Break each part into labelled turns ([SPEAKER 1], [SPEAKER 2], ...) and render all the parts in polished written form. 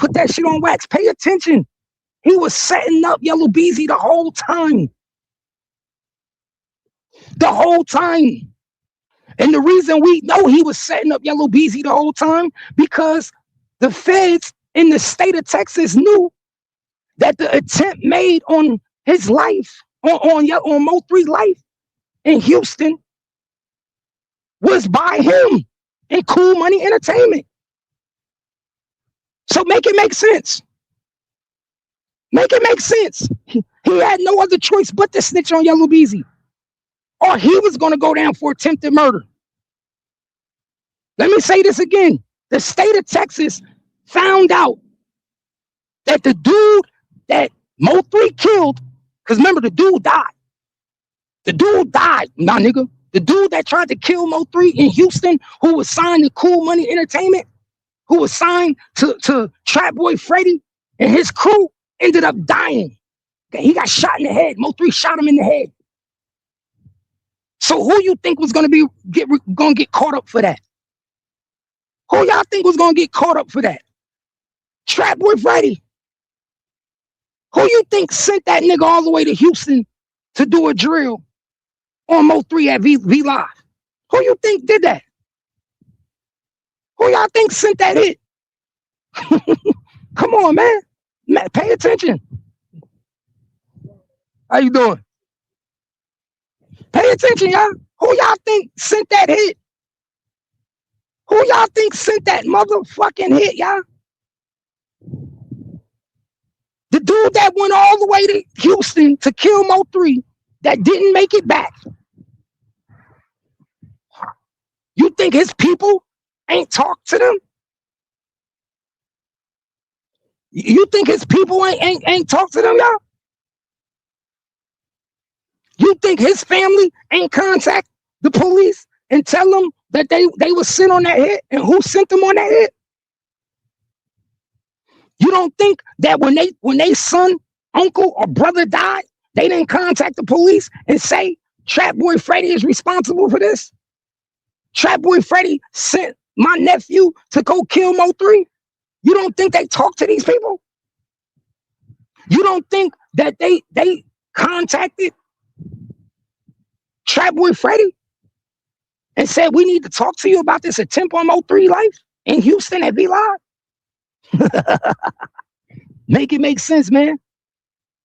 [SPEAKER 1] put that shit on wax. Pay attention. He was setting up Yellow Beezy the whole time. The whole time. And the reason we know he was setting up Yellow Beezy the whole time, because the feds in the state of Texas knew that the attempt made on his life, on Mo 3's life in Houston, was by him and Cool Money Entertainment. So make it make sense. Make it make sense. He had no other choice but to snitch on Yellow Beezy, or he was going to go down for attempted murder. Let me say this again. The state of Texas found out that the dude that Mo 3 killed, because remember, the dude died. The dude died, nah, nigga. The dude that tried to kill Mo 3 in Houston, who was signed to Cool Money Entertainment, who was signed to Trap Boy Freddy and his crew, ended up dying. Okay, he got shot in the head. Mo 3 shot him in the head. So who you think was gonna get caught up for that? Who y'all think was gonna get caught up for that? Trap Boy Freddy. Who you think sent that nigga all the way to Houston to do a drill on Mo 3 at V Live? Who you think did that? Who y'all think sent that hit? Come on, man. Pay attention. How you doing? Pay attention, y'all. Who y'all think sent that hit? Who y'all think sent that motherfucking hit, y'all? The dude that went all the way to Houston to kill Mo 3 that didn't make it back. You think his people ain't talked to them? You think his people ain't talked to them, y'all? You think his family ain't contact the police and tell them that they were sent on that hit and who sent them on that hit? You don't think that when they son, uncle, or brother died, they didn't contact the police and say Trap Boy Freddy is responsible for this? Trap Boy Freddy sent my nephew to go kill Mo 3? You don't think they talked to these people? You don't think that they contacted Trap Boy Freddy and said, we need to talk to you about this attempt on Mo 3 life in Houston at V Live? Make it make sense, man.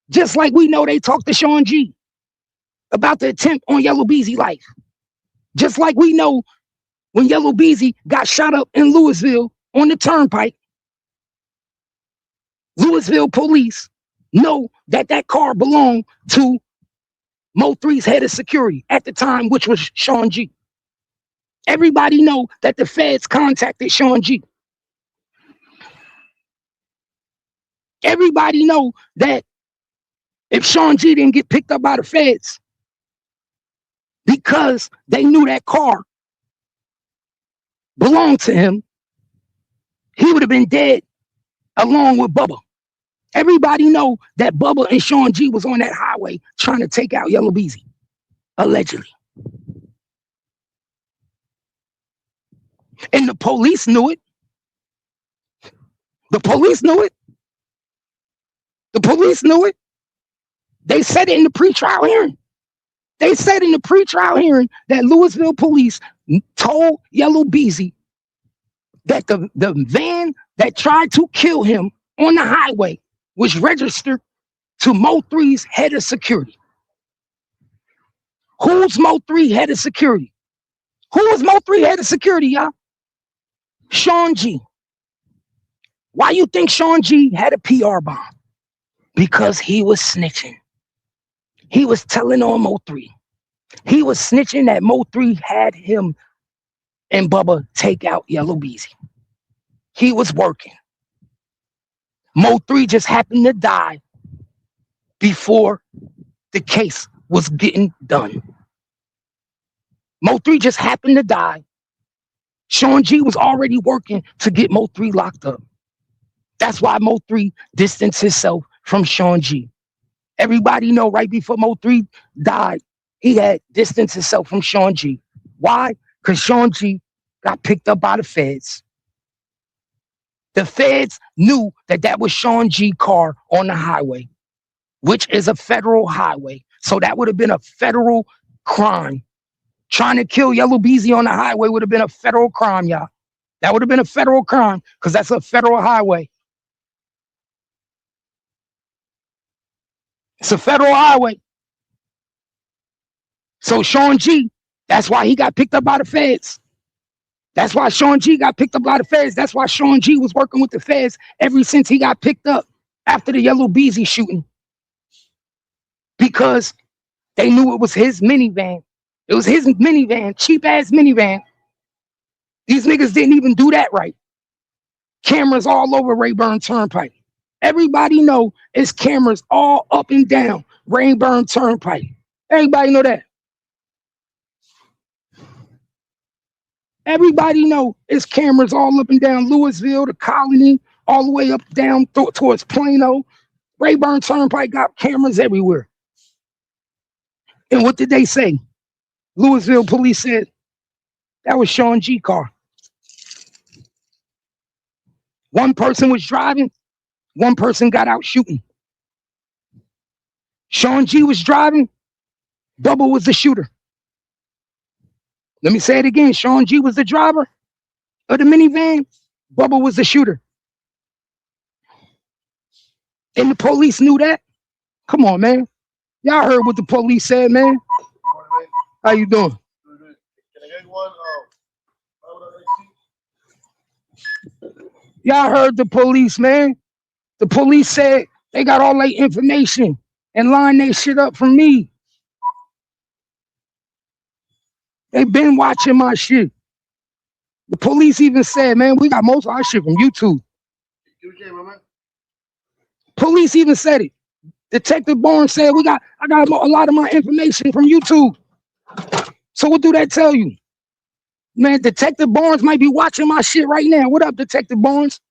[SPEAKER 1] Just like we know they talked to Sha G about the attempt on Yellow Beezy life. Just like we know when Yellow Beezy got shot up in Louisville on the turnpike, Louisville police know that that car belonged to Mo 3's head of security at the time, which was Sha G. Everybody know that the feds contacted Sha G. Everybody know that if Sha G didn't get picked up by the feds because they knew that car belonged to him, he would have been dead along with Bubba. Everybody know that Bubba and Sha G was on that highway trying to take out Yellow Beezy, allegedly. And the police knew it. The police knew it. The police knew it. They said it in the pretrial hearing. They said in the pretrial hearing that Louisville police told Yellow Beezy that the van that tried to kill him on the highway was registered to Mo 3's head of security. Who's Mo 3 head of security? Who is Mo 3 head of security, y'all? Sha G. Why you think Sha G had a PR bomb? Because he was snitching. He was telling on Mo 3. He was snitching that Mo 3 had him and Bubba take out Yellow Beezy. He was working. Mo 3 just happened to die before the case was getting done. Mo 3 just happened to die. Sha G was already working to get Mo 3 locked up. That's why Mo 3 distanced himself from Sha G. Everybody know right before Mo 3 died, he had distanced himself from Sha G. Why? Because Sha G got picked up by the feds. The feds knew that that was Sean G car on the highway, which is a federal highway. So that would have been a federal crime. Trying to kill Yellow Beezy on the highway would have been a federal crime, y'all. That would have been a federal crime because that's a federal highway. It's a federal highway. So Sean G, that's why he got picked up by the feds. That's why Sean G got picked up by the feds. That's why Sean G was working with the feds ever since he got picked up after the Yellow Beezy shooting. Because they knew it was his minivan. It was his minivan, cheap ass minivan. These niggas didn't even do that right. Cameras all over Rayburn Turnpike. Everybody know it's cameras all up and down Rayburn Turnpike. Everybody know that. Everybody know it's cameras all up and down Louisville, the Colony, all the way up down towards Plano. Rayburn Turnpike got cameras everywhere. And what did they say? Louisville police said that was Sean G car. One person was driving, one person got out shooting. Sean G was driving, Bubba was the shooter. Let me say it again. Sean G was the driver of the minivan, Bubba was the shooter. And the police knew that. Come on, man. Y'all heard what the police said, man. How you doing? Can I get one? Y'all heard the police, man. The police said they got all that information and line their shit up from me. They been watching my shit. The police even said, man, we got most of our shit from YouTube. Police even said it. Detective Barnes said, I got a lot of my information from YouTube. So what do that tell you? Man, Detective Barnes might be watching my shit right now. What up, Detective Barnes?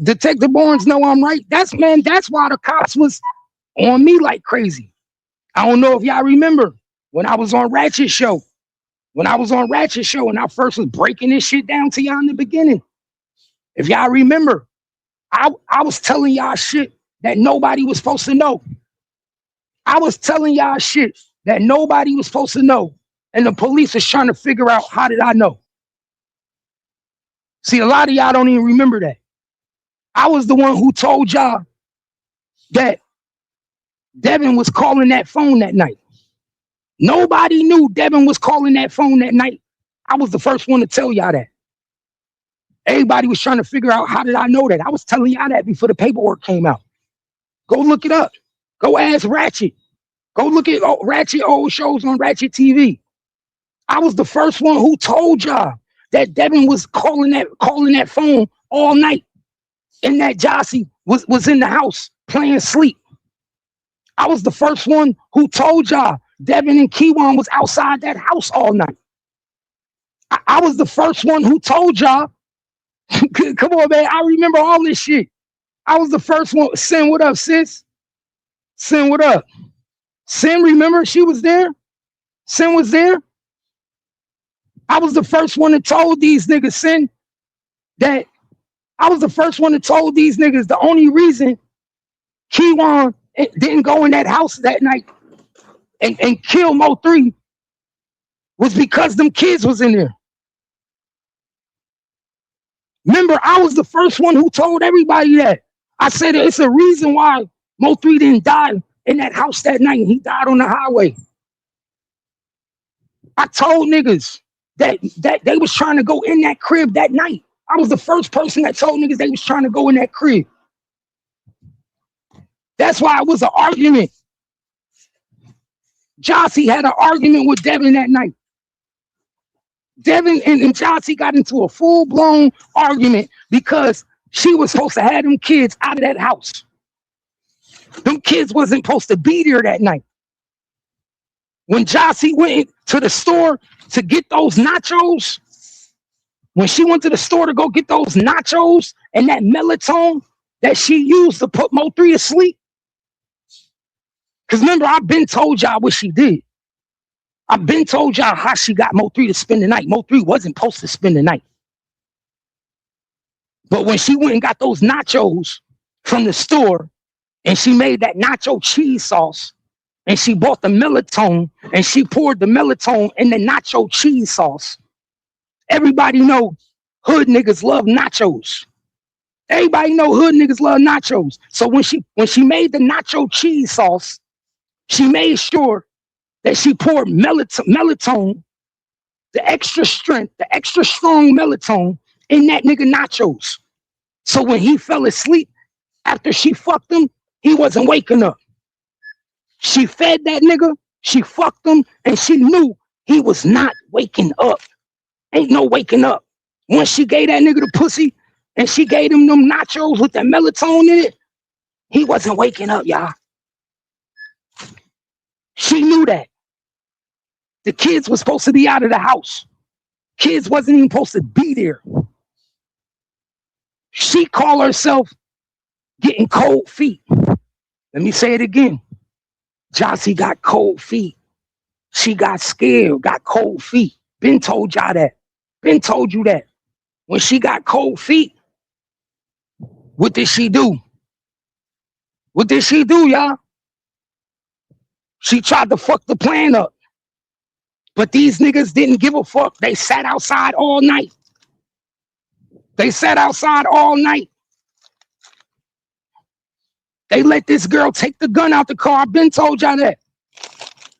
[SPEAKER 1] Detective Barnes know I'm right. That's why the cops was on me like crazy. I don't know if y'all remember when I was on Ratchet Show. When I was on Ratchet Show and I first was breaking this shit down to y'all in the beginning. If y'all remember, I was telling y'all shit that nobody was supposed to know. I was telling y'all shit that nobody was supposed to know. And the police was trying to figure out, how did I know? See, a lot of y'all don't even remember that. I was the one who told y'all that Devin was calling that phone that night. Nobody knew Devin was calling that phone that night. I was the first one to tell y'all that. Everybody was trying to figure out, how did I know that? I was telling y'all that before the paperwork came out. Go look it up. Go ask Ratchet. Go look at Ratchet old shows on Ratchet TV. I was the first one who told y'all that Devin was calling that phone all night, and that Jossie was in the house playing sleep. I was the first one who told y'all Devin and Keywan was outside that house all night. I was the first one who told y'all. Come on, man. I remember all this shit. I was the first one. Sin, what up, sis? Sin, what up? Sin, remember she was there? Sin was there? I was the first one that told these niggas, Sin, that I was the first one that told these niggas the only reason Keywan didn't go in that house that night and kill Mo 3 was because them kids was in there. Remember, I was the first one who told everybody that. I said it's a reason why Mo 3 didn't die in that house that night. He died on the highway. I told niggas that they was trying to go in that crib that night. I was the first person that told niggas they was trying to go in that crib. That's why it was an argument. Jossie had an argument with Devin that night. Devin and Jossie got into a full-blown argument because she was supposed to have them kids out of that house. Them kids wasn't supposed to be there that night. When Jossie went to the store to get those nachos, when she went to the store to go get those nachos and that melatonin that she used to put Mo 3 to sleep, because remember, I've been told y'all what she did. I've been told y'all how she got Mo 3 to spend the night. Mo 3 wasn't supposed to spend the night. But when she went and got those nachos from the store and she made that nacho cheese sauce and she bought the melatonin and she poured the melatonin in the nacho cheese sauce, everybody know hood niggas love nachos. Everybody know hood niggas love nachos. So when she made the nacho cheese sauce, she made sure that she poured melatonin, the extra strength, the extra strong melatonin in that nigga nachos. So when he fell asleep after she fucked him, he wasn't waking up. She fed that nigga, she fucked him, and she knew he was not waking up. Ain't no waking up. Once she gave that nigga the pussy and she gave him them nachos with that melatonin in it, he wasn't waking up, y'all. She knew that. The kids were supposed to be out of the house. Kids wasn't even supposed to be there. She called herself getting cold feet. Let me say it again. Jossie got cold feet. She got scared, got cold feet. Been told y'all that. Been told you that. When she got cold feet, what did she do? What did she do, y'all? She tried to fuck the plan up. But these niggas didn't give a fuck. They sat outside all night. They sat outside all night. They let this girl take the gun out the car. I've been told y'all that.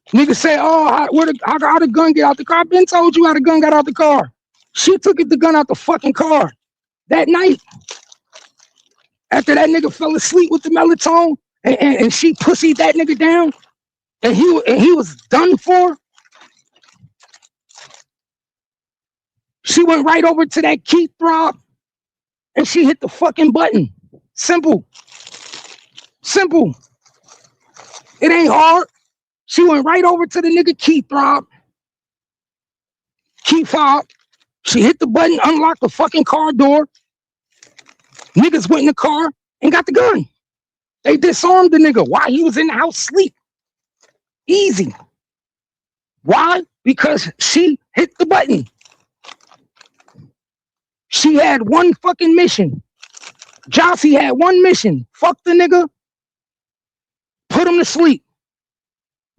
[SPEAKER 1] Niggas say, oh, how the gun get out the car? I've been told you how the gun got out the car. She took the gun out the fucking car that night. After that nigga fell asleep with the melatonin and she pussied that nigga down and he was done for. She went right over to that key throb and she hit the fucking button. Simple. Simple. It ain't hard. She went right over to the nigga key throb, key fob. She hit the button, unlocked the fucking car door. Niggas went in the car and got the gun. They disarmed the nigga while he was in the house sleep. Easy. Why? Because she hit the button. She had one fucking mission. Jossie had one mission. Fuck the nigga. Put him to sleep.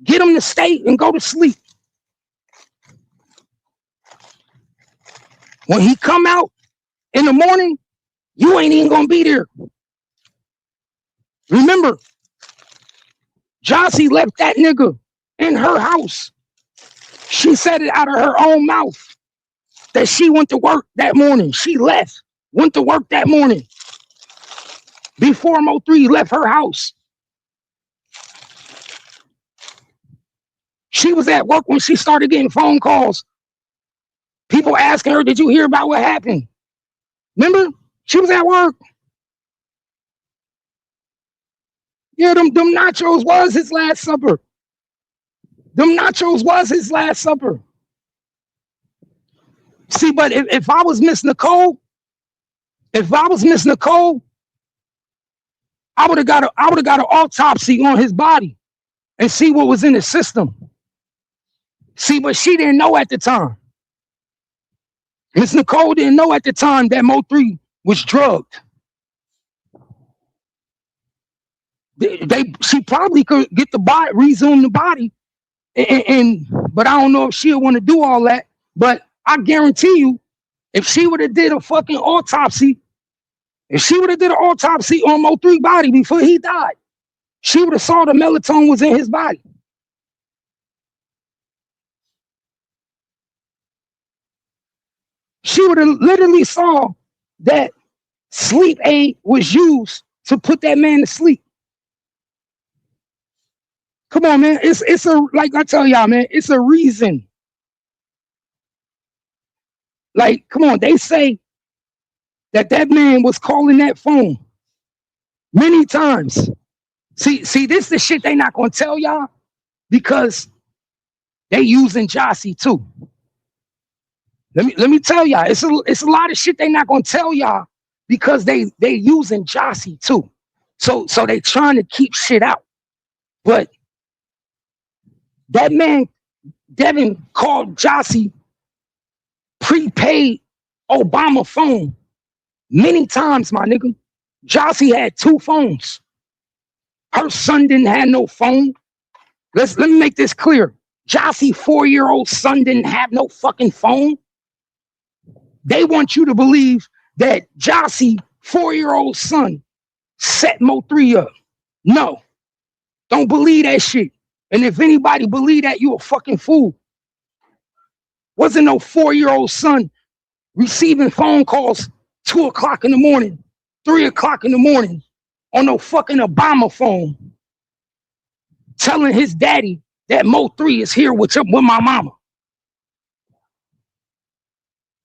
[SPEAKER 1] Get him to stay and go to sleep. When he come out in the morning, you ain't even gonna be there. Remember, Jossie left that nigga in her house. She said it out of her own mouth that she went to work that morning. She left, went to work that morning. Before Mo3 left her house. She was at work when she started getting phone calls. People asking her, did you hear about what happened? Remember? She was at work. Yeah, them nachos was his last supper. Them nachos was his last supper. See, but if I was Miss Nicole, I would have got an autopsy on his body and see what was in his system. See, but she didn't know at the time. Miss Nicole didn't know at the time that Mo3 was drugged. She probably could get the body, resume the body, but I don't know if she'll want to do all that. But I guarantee you, if she would have did a fucking autopsy, on Mo3 body before he died, she would have saw the melatonin was in his body. She would have literally saw that sleep aid was used to put that man to sleep. Come on, man. It's a, like I tell y'all, man, it's a reason. Like, come on, they say that man was calling that phone many times. See, this is the shit they not gonna tell y'all because they using Jossie too. Let me tell y'all, it's a lot of shit they not gonna tell y'all because they using Jossie too. So they trying to keep shit out. But that man, Devin, called Jossie prepaid Obama phone Many times, my nigga, Jossie had 2 phones. Her son didn't have no phone. Let me make this clear. Jossie 4-year-old son didn't have no fucking phone. They want you to believe that Jossie 4-year-old son set Mo3 up. No, don't believe that shit. And if anybody believe that, you a fucking fool. Wasn't no 4-year-old son receiving phone calls 2 o'clock in the morning, 3 o'clock in the morning on no fucking Obama phone, telling his daddy that Mo3 is here with my mama.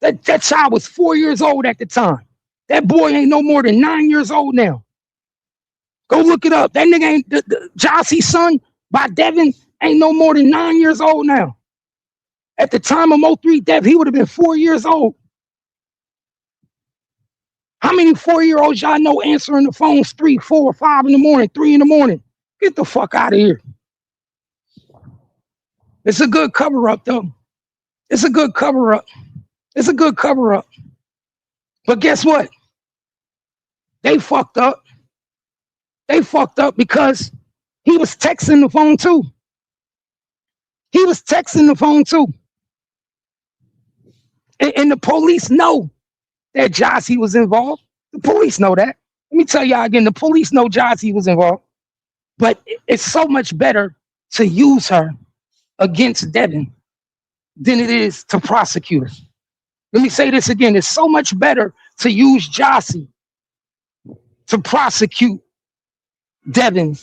[SPEAKER 1] That child was 4 years old at the time. That boy ain't no more than 9 years old now. Go look it up. That nigga ain't Jossie's son by Devin ain't no more than 9 years old now. At the time of Mo3 death, he would have been 4 years old. How many 4-year-olds y'all know answering the phones 3, 4, 5 in the morning, 3 in the morning? Get the fuck out of here. It's a good cover up though. It's a good cover up. It's a good cover up. But guess what? They fucked up. They fucked up because he was texting the phone too. He was texting the phone too. And the police know that Jossie was involved. The police know that. Let me tell y'all again, the police know Jossie was involved. But it's so much better to use her against Devin than it is to prosecute her. Let me say this again. It's so much better to use Jossie to prosecute Devin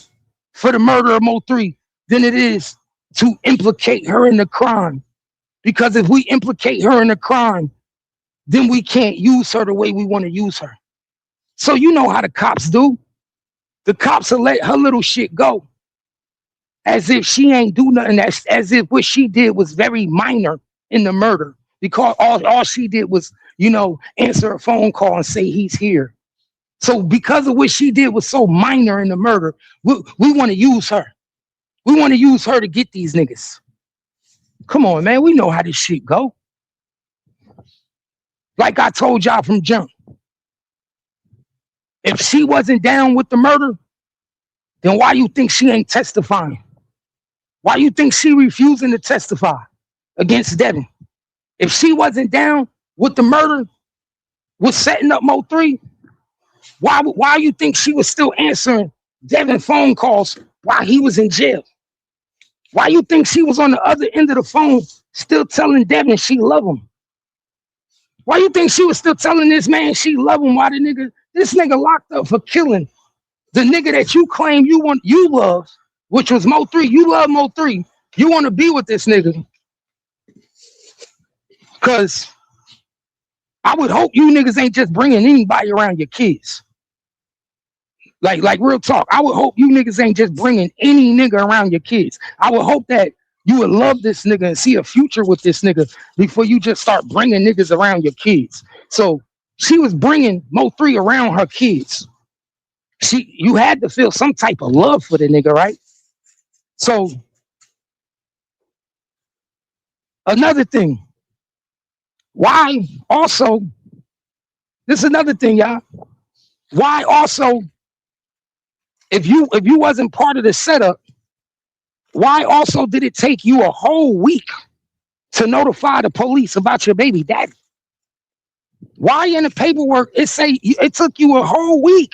[SPEAKER 1] for the murder of Mo3 than it is to implicate her in the crime. Because if we implicate her in the crime, then we can't use her the way we want to use her. So you know how the cops do. The cops will let her little shit go as if she ain't do nothing, as if what she did was very minor in the murder. Because all she did was, answer a phone call and say he's here. So because of what she did was so minor in the murder, we want to use her. We want to use her to get these niggas. Come on, man. We know how this shit go. Like I told y'all from jump. If she wasn't down with the murder, then why you think she ain't testifying? Why you think she refusing to testify against Devin? If she wasn't down with the murder, was setting up Mo3, why you think she was still answering Devin phone calls while he was in jail? Why you think she was on the other end of the phone still telling Devin she love him? Why you think she was still telling this man she love him while this nigga locked up for killing the nigga that you claim you love, which was Mo3. You love Mo3. You want to be with this nigga. Because I would hope you niggas ain't just bringing anybody around your kids. Like real talk. I would hope you niggas ain't just bringing any nigga around your kids. I would hope that you would love this nigga and see a future with this nigga before you just start bringing niggas around your kids. So she was bringing Mo3 around her kids. You had to feel some type of love for the nigga, right? So another thing, why also, this is another thing, y'all. Why also, if you wasn't part of the setup, why also did it take you a whole week to notify the police about your baby daddy? Why in the paperwork it say it took you a whole week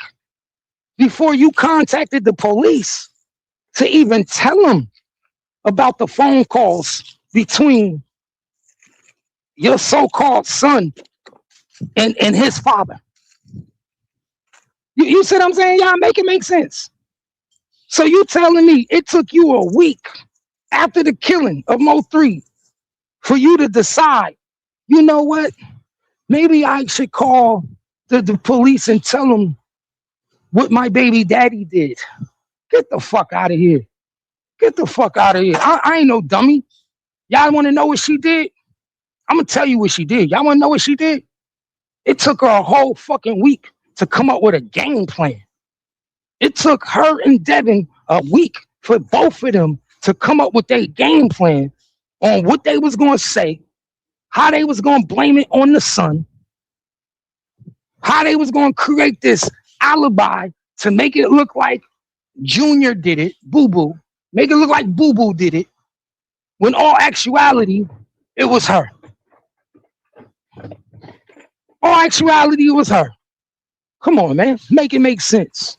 [SPEAKER 1] before you contacted the police to even tell them about the phone calls between your so-called son and his father? You see what I'm saying? Y'all make it make sense. So you telling me it took you a week after the killing of Mo3 for you to decide, you know what? Maybe I should call the police and tell them what my baby daddy did. Get the fuck out of here. Get the fuck out of here. I ain't no dummy. Y'all want to know what she did? I'm going to tell you what she did. Y'all want to know what she did? It took her a whole fucking week to come up with a game plan. It took her and Devin a week for both of them to come up with their game plan on what they was going to say, how they was going to blame it on the son, How they was gonna create this alibi to make it look like Junior did it, Boo Boo, make it look like Boo Boo did it, when all actuality, it was her. All actuality, it was her. Come on, man, make it make sense.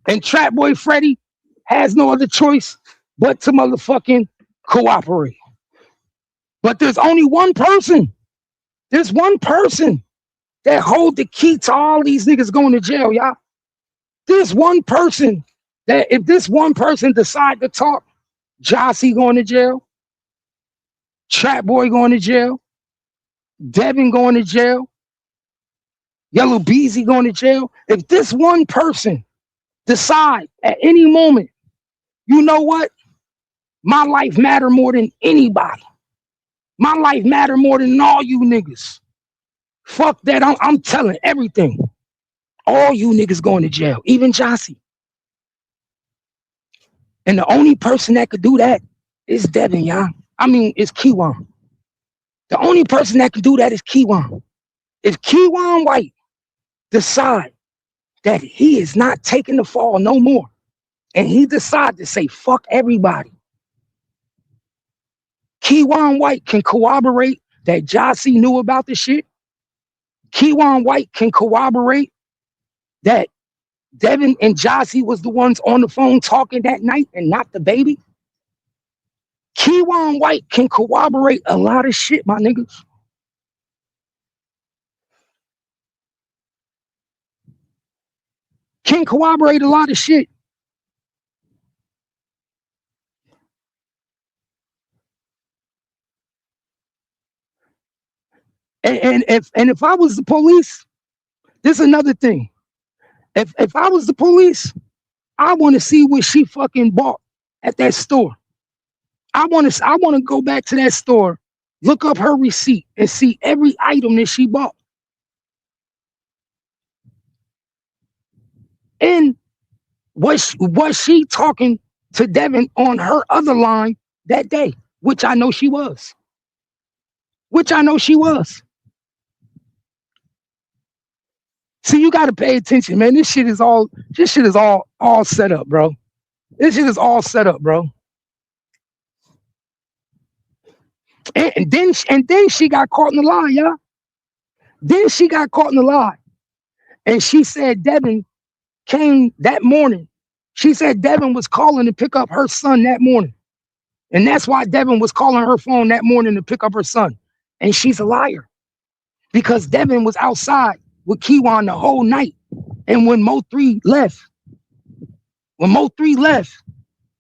[SPEAKER 1] And Trap Boy Freddy has no other choice but to motherfucking cooperate. But there's only one person. There's one person that hold the key to all these niggas going to jail, y'all. There's one person that if this one person decide to talk, Jossie going to jail, Trap Boy going to jail, Devin going to jail, Yellow Beezy going to jail. If this one person decide at any moment, you know what? My life matter more than anybody. My life matter more than all you niggas. Fuck that. I'm telling everything. All you niggas going to jail, even Jossie. And the only person that could do that is Devin, y'all. I mean, it's Keywan. The only person that can do that is Keywan. If Keywan White decide that he is not taking the fall no more, and he decide to say fuck everybody, Keywan White can corroborate that Jossie knew about the shit. Keywan White can corroborate that Devin and Jossie was the ones on the phone talking that night and not the baby. Keywan White can corroborate a lot of shit, my niggas. Can corroborate a lot of shit. And if I was the police, this is another thing. If I was the police, I want to see what she fucking bought at that store. I want to go back to that store, look up her receipt, and see every item that she bought. And was she talking to Devin on her other line that day? Which I know she was. See, you got to pay attention, man. This shit is all set up, bro. This shit is all set up, bro. And then she got caught in the lie, y'all. Then she got caught in the lie. And she said Devin came that morning. She said Devin was calling to pick up her son that morning. And that's why Devin was calling her phone that morning to pick up her son. And she's a liar. Because Devin was outside with Keywan the whole night. And when Mo 3 left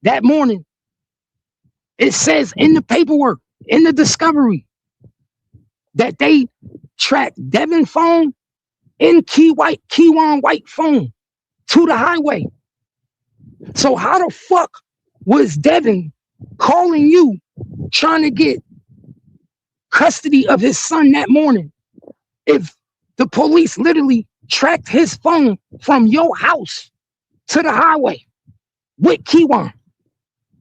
[SPEAKER 1] that morning, it says in the paperwork, in the discovery, that they tracked Devin's phone and Keywan White phone to the highway. So how the fuck was Devin calling you trying to get custody of his son that morning if the police literally tracked his phone from your house to the highway with Keywan?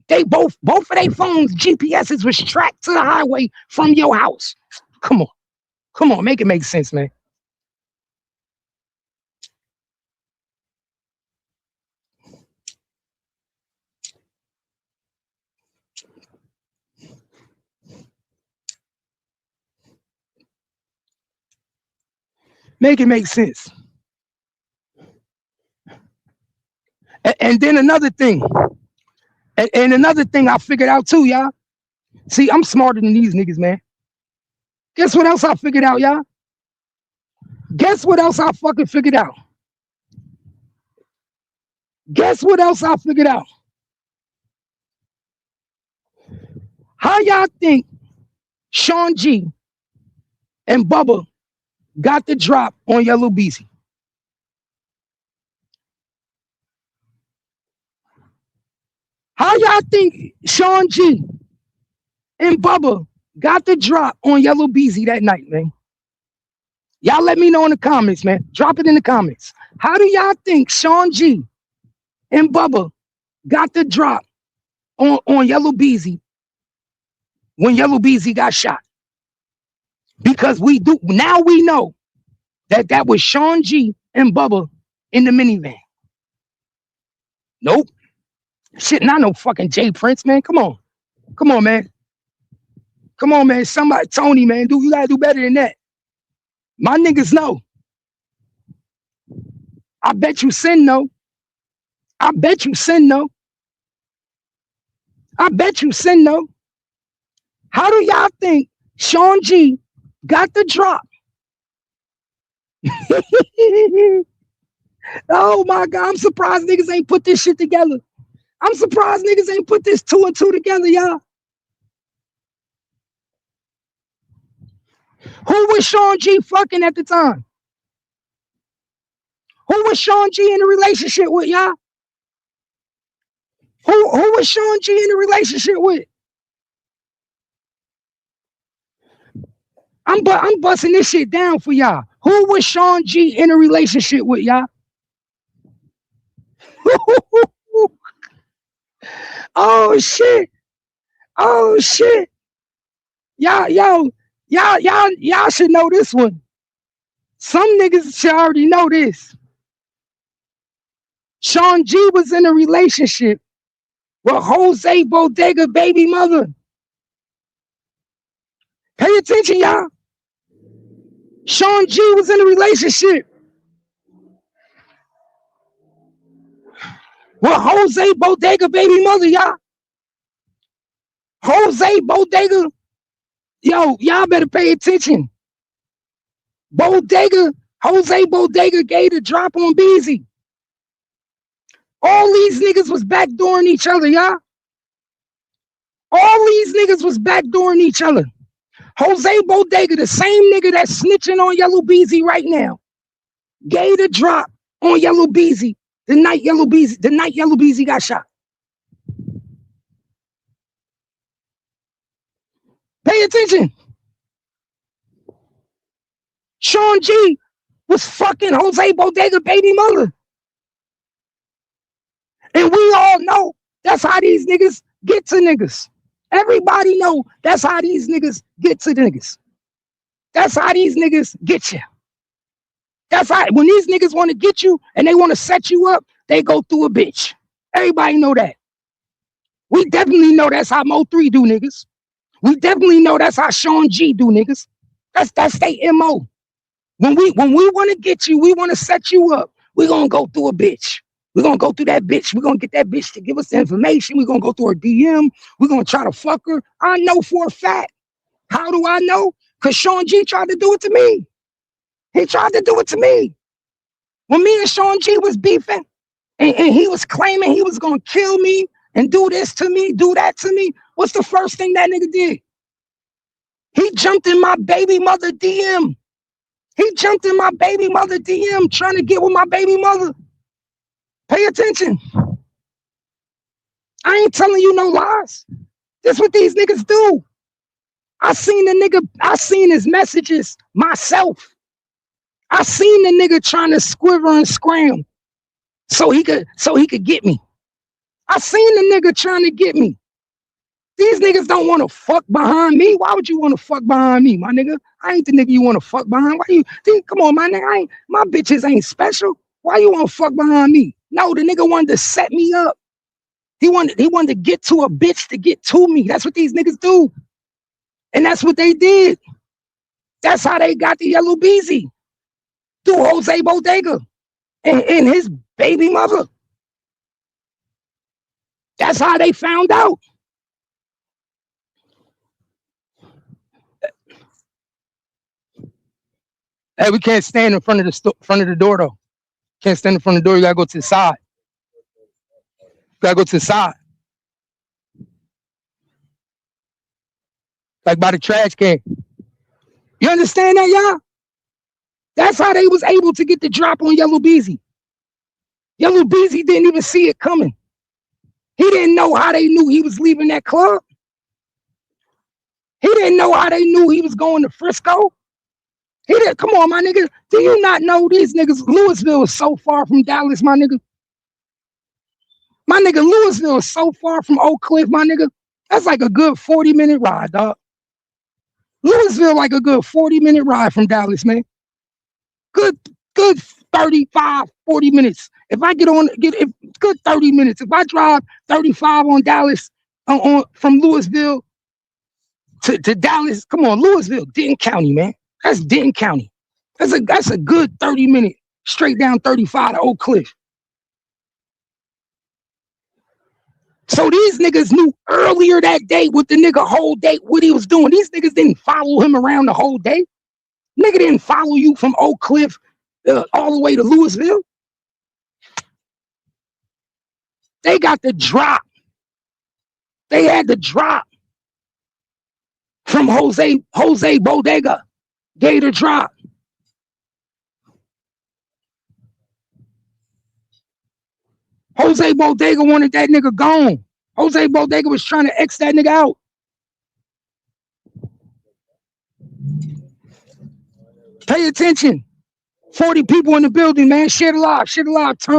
[SPEAKER 1] They both of their phones, GPSs was tracked to the highway from your house. Come on, make it make sense, man. Make it make sense. And then another thing. And another thing I figured out too, y'all. See, I'm smarter than these niggas, man. Guess what else I figured out, y'all? Guess what else I fucking figured out? Guess what else I figured out? How y'all think Sha G and Bubba got the drop on Yellow Beezy? How y'all think Sha G and Bubba got the drop on Yellow Beezy that night, man? Y'all let me know in the comments, man. Drop it in the comments. How do y'all think Sha G and Bubba got the drop on Yellow Beezy when Yellow Beezy got shot? Because we do now we know that was Sean G and Bubba in the minivan. Nope. Shit, not no fucking Jay Prince, man. Come on. Come on, man. Come on, man. Somebody, Tony, man. You gotta do better than that. My niggas know. I bet you Sin know. I bet you Sin know. I bet you Sin know. How do y'all think Sean G got the drop? Oh my God, I'm surprised niggas ain't put this shit together. I'm surprised niggas ain't put this 2 and 2 together, y'all. Who was Sean G fucking at the time? Who was Sean G in a relationship with, y'all? Who was Sean G in a relationship with? I'm busting this shit down for y'all. Who was Sean G in a relationship with, y'all? Oh shit. Oh shit. Y'all should know this one. Some niggas should already know this. Sean G was in a relationship with Jose Bodega baby mother. Pay attention, y'all. Sean G was in a relationship with Jose Bodega baby mother, y'all. Jose Bodega, yo, y'all better pay attention. Jose Bodega gave the drop on Beezy. All these niggas was backdooring each other, y'all. All these niggas was backdooring each other. Jose Bodega, the same nigga that's snitching on Yellow Beezy right now, gave the drop on Yellow Beezy the night Yellow Beezy got shot. Pay attention. Sean G was fucking Jose Bodega baby mother. And we all know that's how these niggas get to niggas. Everybody know that's how these niggas get to niggas. That's how these niggas get you. That's how, when these niggas want to get you and they want to set you up, they go through a bitch. Everybody know that. We definitely know that's how Mo3 do niggas. We definitely know that's how Sean G do niggas. That's they MO. When we want to get you, we want to set you up, we're gonna go through a bitch. We're gonna go through that bitch. We're gonna get that bitch to give us the information. We're gonna go through her DM. We're gonna try to fuck her. I know for a fact. How do I know? Because Sean G tried to do it to me. He tried to do it to me. When me and Sean G was beefing, and he was claiming he was gonna kill me and do this to me, do that to me, what's the first thing that nigga did? He jumped in my baby mother DM. He jumped in my baby mother DM trying to get with my baby mother. Pay attention. I ain't telling you no lies. That's what these niggas do. I seen his messages myself. I seen the nigga trying to squiver and scram so he could get me. I seen the nigga trying to get me. These niggas don't want to fuck behind me. Why would you want to fuck behind me, my nigga? I ain't the nigga you want to fuck behind. Why you think? Come on, my nigga. My bitches ain't special. Why you want to fuck behind me? No, the nigga wanted to set me up. He wanted to get to a bitch to get to me. That's what these niggas do. And that's what they did. That's how they got the Yellow Beezy. Through Jose Bodega and his baby mother. That's how they found out. Hey, we can't stand in front of the door though. Can't stand in front of the door. You gotta go to the side. Gotta go to the side. Like by the trash can. You understand that, y'all? That's how they was able to get the drop on Yellow Beezy. Yellow Beezy didn't even see it coming. He didn't know how they knew he was leaving that club. He didn't know how they knew he was going to Frisco. He didn't. Come on, my nigga. Do you not know these niggas? Louisville is so far from Dallas, my nigga. My nigga, Louisville is so far from Oak Cliff, my nigga. That's like a good 40-minute ride, dog. Louisville like a good 40-minute ride from Dallas, man. Good, good 35, 40 minutes. If I get if good 30 minutes. If I drive 35 on Dallas from Louisville to Dallas, come on, Louisville, Denton County, man. That's Denton County. That's a good 30-minute straight down 35 to Oak Cliff. So these niggas knew earlier that day what the nigga whole day, what he was doing. These niggas didn't follow him around the whole day. Nigga didn't follow you from Oak Cliff all the way to Louisville. They got the drop. They had the drop from Jose Bodega. Gave the drop. Jose Bodega wanted that nigga gone. Jose Bodega was trying to X that nigga out. Pay attention. 40 people in the building, man. Share the live. Share the live. Turn